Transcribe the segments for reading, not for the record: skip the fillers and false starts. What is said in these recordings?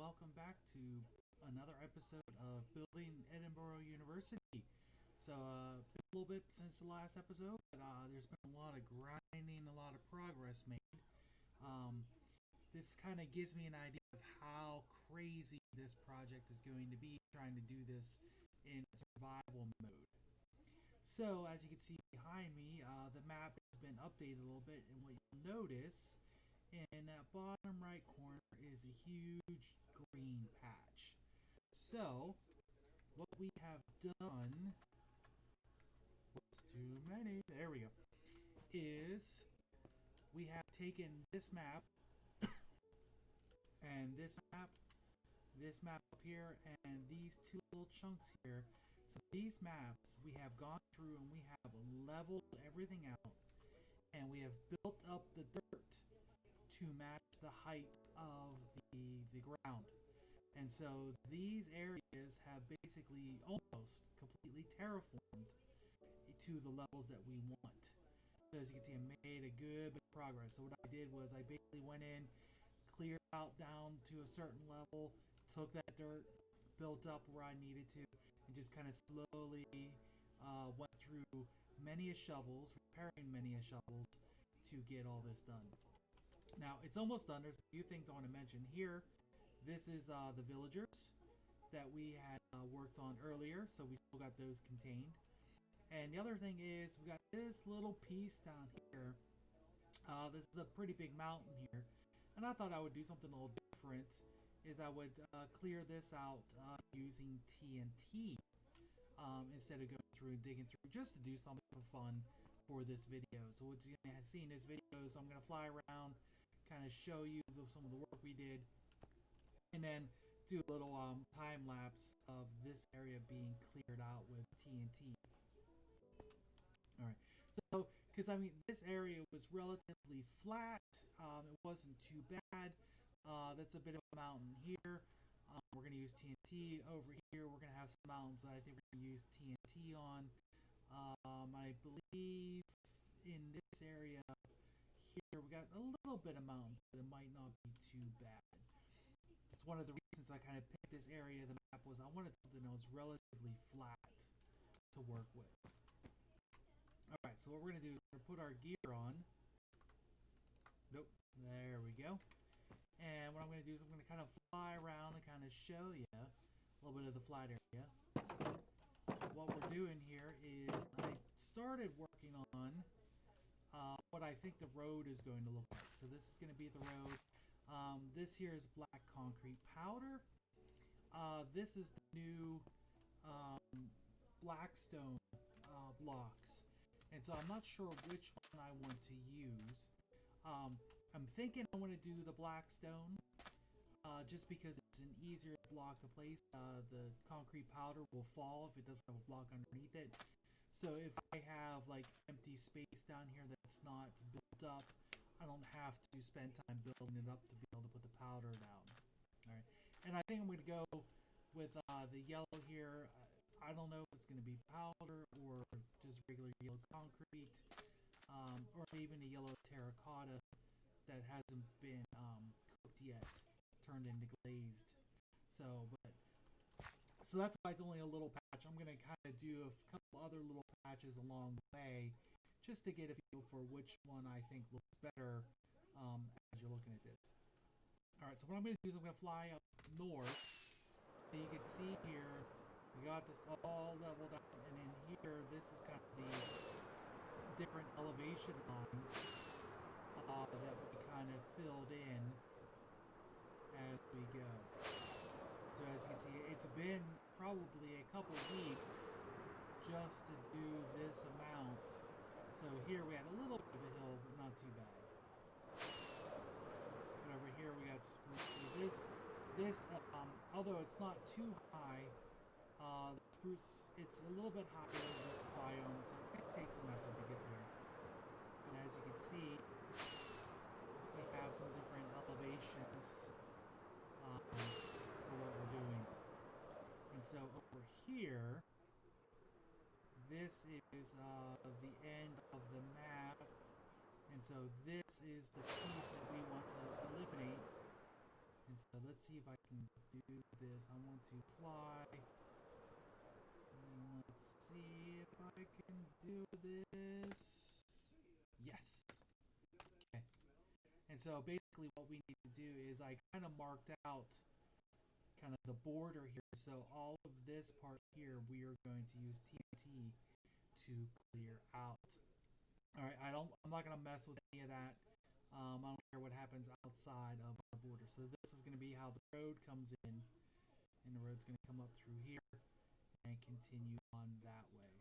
welcome back to another episode of Building Edinboro University. Been a little bit since the last episode, but there's been a lot of grinding, a lot of progress made. This kind of gives me an idea of how crazy this project is going to be, trying to do this in survival mode. So, as you can see behind me, the map has been updated a little bit, and what you'll notice in that bottom right corner is a huge green patch. So, what we have done, whoops, too many, there we go, is we have taken this map and this map up here, and these two little chunks here. So these maps we have gone through and we have leveled everything out, and we have built up the dirt to match the height of the ground. And so these areas have basically almost completely terraformed to the levels that we want. So as you can see, I made a good bit of progress. So what I did was I basically went in, cleared out down to a certain level, took that dirt, built up where I needed to, and just kind of slowly went through many a shovels, repairing many a shovels to get all this done. Now it's almost done. There's a few things I want to mention here. This is the villagers that we had worked on earlier, so we still got those contained. And the other thing is we got this little piece down here. This is a pretty big mountain here, and I thought I would do something a little different. Is I would clear this out using TNT instead of going through and digging through, just to do something for fun for this video. So what you're gonna see in this video is I'm gonna fly around, kind of show you some of the work we did, and then do a little time lapse of this area being cleared out with TNT. Alright, so because I mean this area was relatively flat, it wasn't too bad. That's a bit of a mountain here. We're going to use TNT. Over here we're going to have some mountains that I think we're going to use TNT on. I believe in this area here we got a little bit of mountains, but it might not be too bad. It's one of the reasons I kind of picked this area of the map was I wanted something that was relatively flat to work with. Alright, so what we're going to do is we're going to put our gear on. Nope, there we go. And what I'm going to do is I'm going to kind of fly around and kind of show you a little bit of the flat area. What we're doing here is I started working on what I think the road is going to look like. So this is going to be the road. This here is black concrete powder. This is the new Blackstone blocks. And so I'm not sure which one I want to use. I'm thinking I want to do the Blackstone just because it's an easier block to place. The concrete powder will fall if it doesn't have a block underneath it. So if I have like empty space down here that's not built up, I don't have to spend time building it up to be able to put the powder down. Alright, and I think I'm going to go with the yellow here. I don't know if it's going to be powder or just regular yellow concrete, or even a yellow terracotta that hasn't been cooked yet, turned into glazed. So that's why it's only a little patch. I'm going to kind of do a couple other little patches along the way just to get a feel for which one I think looks better as you're looking at this. Alright, so what I'm going to do is I'm going to fly up north. So you can see here, we got this all leveled out, and in here, this is kind of the different elevation lines that we kind of filled in as we go. So as you can see, it's been probably a couple weeks just to do this amount. So here we had a little bit of a hill, but not too bad. And over here we got spruce. So this, although it's not too high, the spruce, it's a little bit higher in this biome, so it's going to take some effort to get there. But as you can see, we have some different elevations for what we're doing. And so over here, this is the end of the map, and so this is the piece that we want to eliminate And so let's see if I can do this. I want to fly. And let's see if I can do this. Yes. Okay. And so basically what we need to do is I kind of marked out kind of the border here. So all of this part here, we are going to use TNT to clear out. All right, I'm not gonna mess with any of that. I don't care what happens outside of our border. So this is gonna be how the road comes in, and the road's gonna come up through here and continue on that way.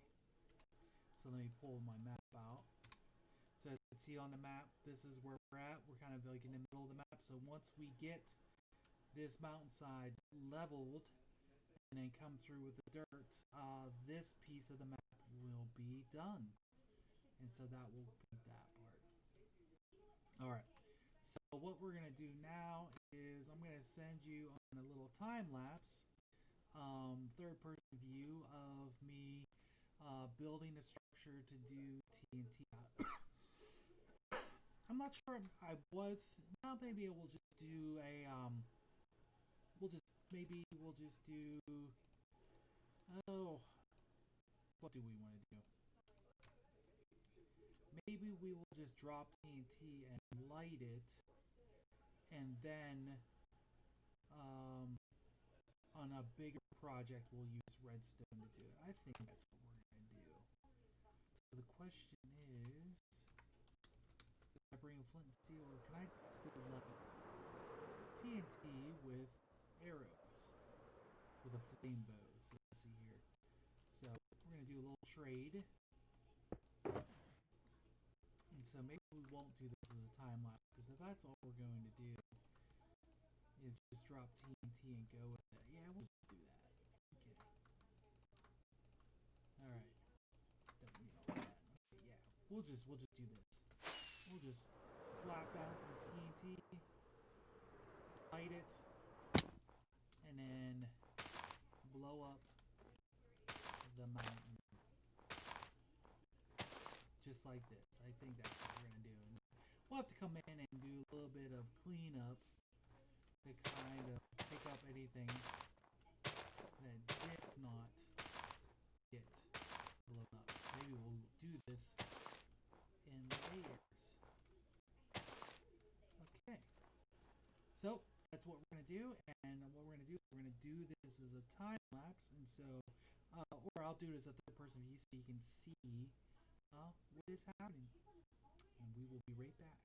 So let me pull my map out. So as you can see on the map, this is where we're at. We're kind of like in the middle of the map. So once we get this mountainside leveled and then come through with the dirt, this piece of the map will be done. And so that will be that part. All right. So what we're going to do now is I'm going to send you on a little time lapse, third person view of me building a structure to do TNT. I'm not sure I was. Now maybe we'll just do a we'll just do, oh, what do we want to do? Maybe we will just drop TNT and light it, and then on a bigger project we'll use redstone to do it. I think that's what we're going to do. So the question is, if I bring a flint and steel, or can I still light TNT with arrows, with a flame bow? So let's see here. So we're going to do a little trade. And so maybe we won't do this as a time lapse, because if that's all we're going to do is just drop TNT and go with it. Yeah, we'll just do that. Okay. Alright. Don't need all that. Okay, yeah. We'll just do this. We'll just slap down some TNT, light it, and then blow up the mountain. Just like this. I think that's what we're gonna do. And we'll have to come in and do a little bit of cleanup to kind of pick up anything that did not get blown up. Maybe we'll do this in layers. Okay. So that's what we're gonna do, and what we're gonna do is we're gonna do this as a time lapse, and so, or I'll do this as a third person view so you can see what is happening, and we will be right back.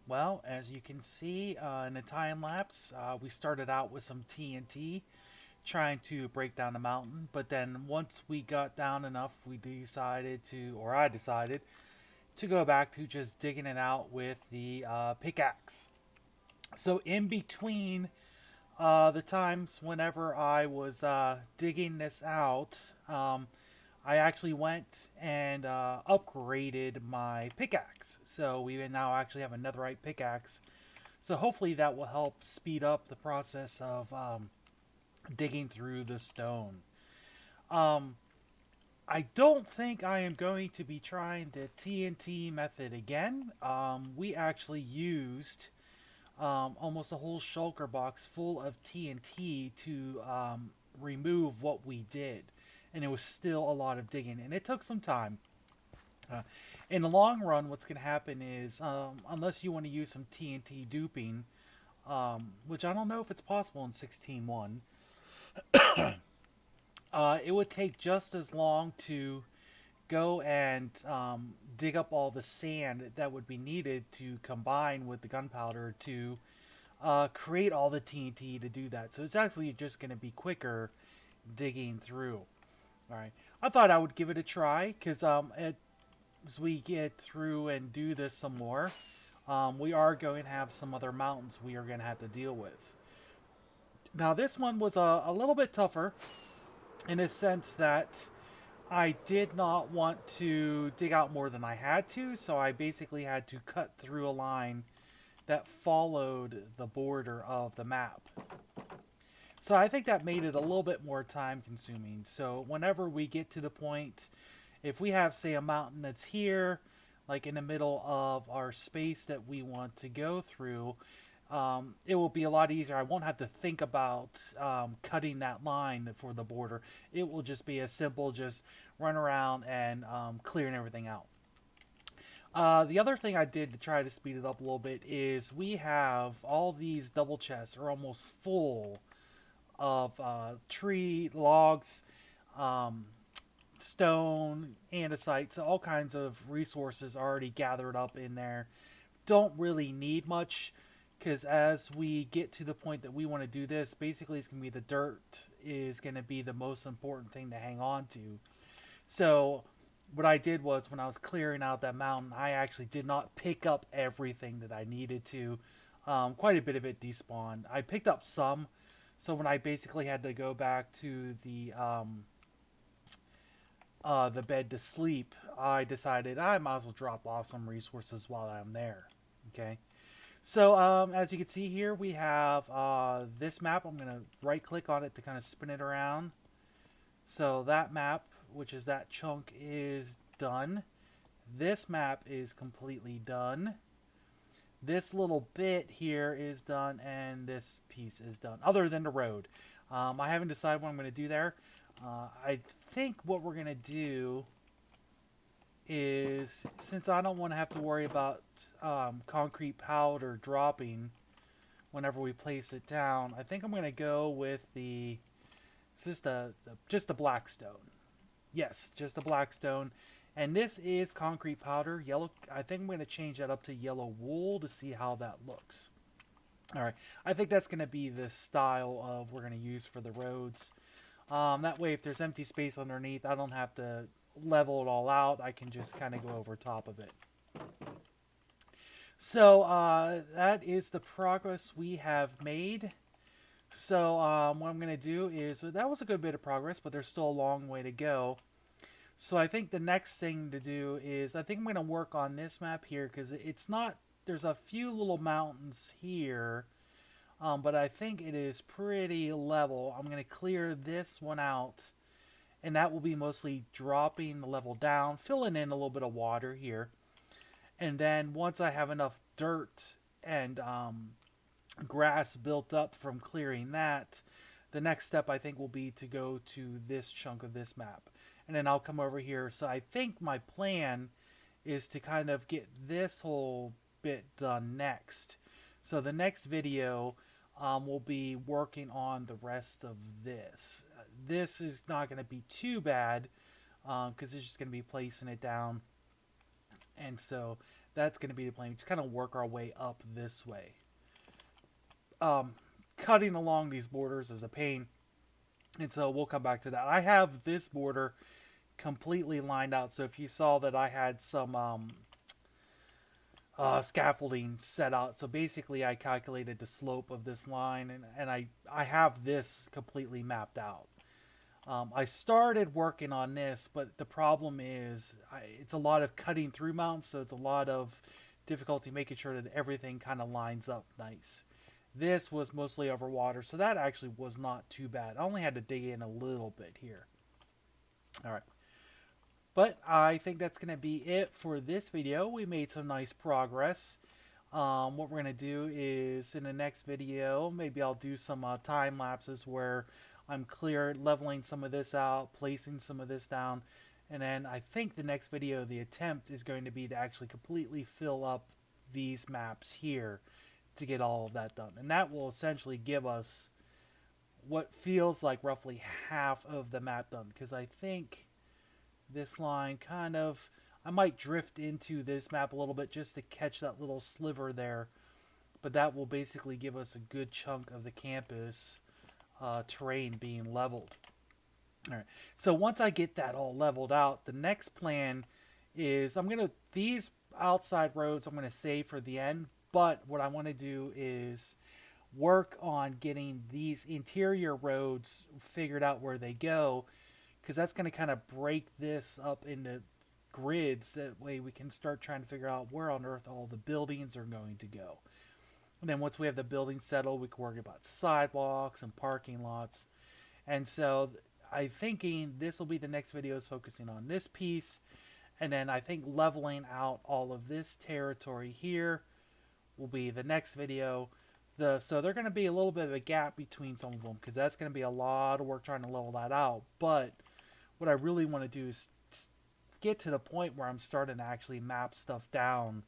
Well, as you can see in the time lapse, we started out with some TNT trying to break down the mountain, but then once we got down enough, we decided to, or I decided, to go back to just digging it out with the pickaxe. So in between the times whenever I was digging this out, I actually went and upgraded my pickaxe. So we now actually have a netherite pickaxe. So hopefully that will help speed up the process of digging through the stone. Um, I don't think I am going to be trying the TNT method again. We actually used almost a whole shulker box full of TNT to remove what we did. And it was still a lot of digging, and it took some time. Uh, in the long run, what's going to happen is, unless you want to use some TNT duping, which I don't know if it's possible in 16.1, it would take just as long to go and dig up all the sand that would be needed to combine with the gunpowder to create all the TNT to do that. So it's actually just going to be quicker digging through. All right, I thought I would give it a try because as we get through and do this some more, we are going to have some other mountains we are going to have to deal with. Now this one was a little bit tougher in a sense that I did not want to dig out more than I had to, so I basically had to cut through a line that followed the border of the map. So I think that made it a little bit more time consuming. So whenever we get to the point, if we have, say, a mountain that's here, like in the middle of our space that we want to go through, it will be a lot easier. I won't have to think about cutting that line for the border. It will just be a simple, just run around and clearing everything out. The other thing I did to try to speed it up a little bit is we have all these double chests are almost full of tree logs, um, stone, andesite, so all kinds of resources already gathered up in there. Don't really need much because as we get to the point that we want to do this, basically it's going to be the dirt is going to be the most important thing to hang on to. So what I did was when I was clearing out that mountain, I actually did not pick up everything that I needed to. Quite a bit of it despawned. I picked up some, so when I basically had to go back to the bed to sleep, I decided I might as well drop off some resources while I'm there. Okay. So as you can see here, we have this map. I'm going to right click on it to kind of spin it around. So that map, which is that chunk, is done. This map is completely done. This little bit here is done, and this piece is done, other than the road. I haven't decided what I'm going to do there. I think what we're going to do is, since I don't want to have to worry about concrete powder dropping whenever we place it down, I think I'm going to go with the, is this just the black stone. Yes, just the black stone. And this is concrete powder, yellow. I think I'm going to change that up to yellow wool to see how that looks. All right, I think that's going to be the style of we're going to use for the roads. That way, if there's empty space underneath, I don't have to level it all out. I can just kind of go over top of it. So that is the progress we have made. So what I'm going to do is, that was a good bit of progress, but there's still a long way to go. So I think the next thing to do is, I think I'm going to work on this map here, because it's not, there's a few little mountains here, but I think it is pretty level. I'm going to clear this one out, and that will be mostly dropping the level down, filling in a little bit of water here. And then once I have enough dirt and grass built up from clearing that, the next step I think will be to go to this chunk of this map. And then I'll come over here. So I think my plan is to kind of get this whole bit done next. So the next video will be working on the rest of this. This is not going to be too bad because it's just going to be placing it down. And so that's going to be the plan. We just kind of work our way up this way. Cutting along these borders is a pain, and so we'll come back to that. I have this border completely lined out, so if you saw that I had some scaffolding set out, so basically I calculated the slope of this line, and I have this completely mapped out. I started working on this, but the problem is it's a lot of cutting through mountains, so it's a lot of difficulty making sure that everything kind of lines up nice. This was mostly over water, so that actually was not too bad. I only had to dig in a little bit here. All right. But I think that's going to be it for this video. We made some nice progress. What we're going to do is in the next video, maybe I'll do some time lapses where I'm leveling some of this out, placing some of this down. And then I think the next video, the attempt is going to be to actually completely fill up these maps here to get all of that done. And that will essentially give us what feels like roughly half of the map done. Because I think this line kind of, I might drift into this map a little bit just to catch that little sliver there. But that will basically give us a good chunk of the campus terrain being leveled. All right. So once I get that all leveled out, the next plan is these outside roads I'm going to save for the end. But what I want to do is work on getting these interior roads figured out where they go, because that's going to kind of break this up into grids. That way we can start trying to figure out where on earth all the buildings are going to go. And then once we have the buildings settled, we can worry about sidewalks and parking lots. And so I'm thinking this will be the next video is focusing on this piece. And then I think leveling out all of this territory here will be the next video. So there's going to be a little bit of a gap between some of them because that's going to be a lot of work trying to level that out. But what I really want to do is get to the point where I'm starting to actually map stuff down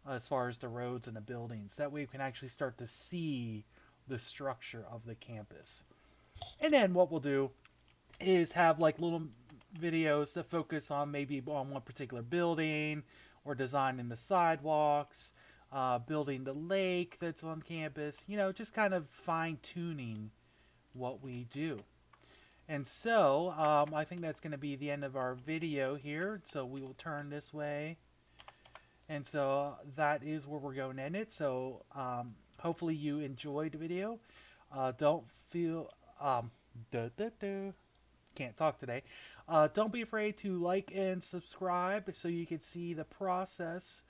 as far as the roads and the buildings. That way we can actually start to see the structure of the campus. And then what we'll do is have like little videos that focus on maybe on one particular building or designing the sidewalks, building the lake that's on campus, just kind of fine-tuning what we do. And so I think that's going to be the end of our video here. So we will turn this way. And so that is where we're going to end it. So hopefully you enjoyed the video. Don't feel... can't talk today. Don't be afraid to like and subscribe so you can see the process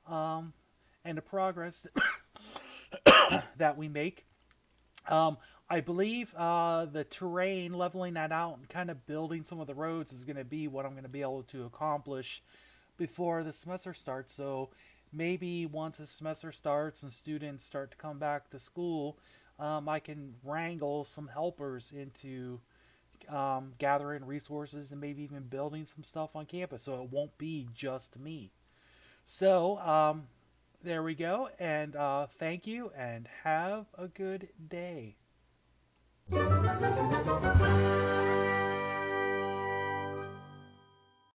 and the progress that we make. I believe the terrain, leveling that out and kind of building some of the roads is going to be what I'm going to be able to accomplish before the semester starts. So maybe once the semester starts and students start to come back to school, I can wrangle some helpers into gathering resources and maybe even building some stuff on campus so it won't be just me. So there we go, and thank you and have a good day.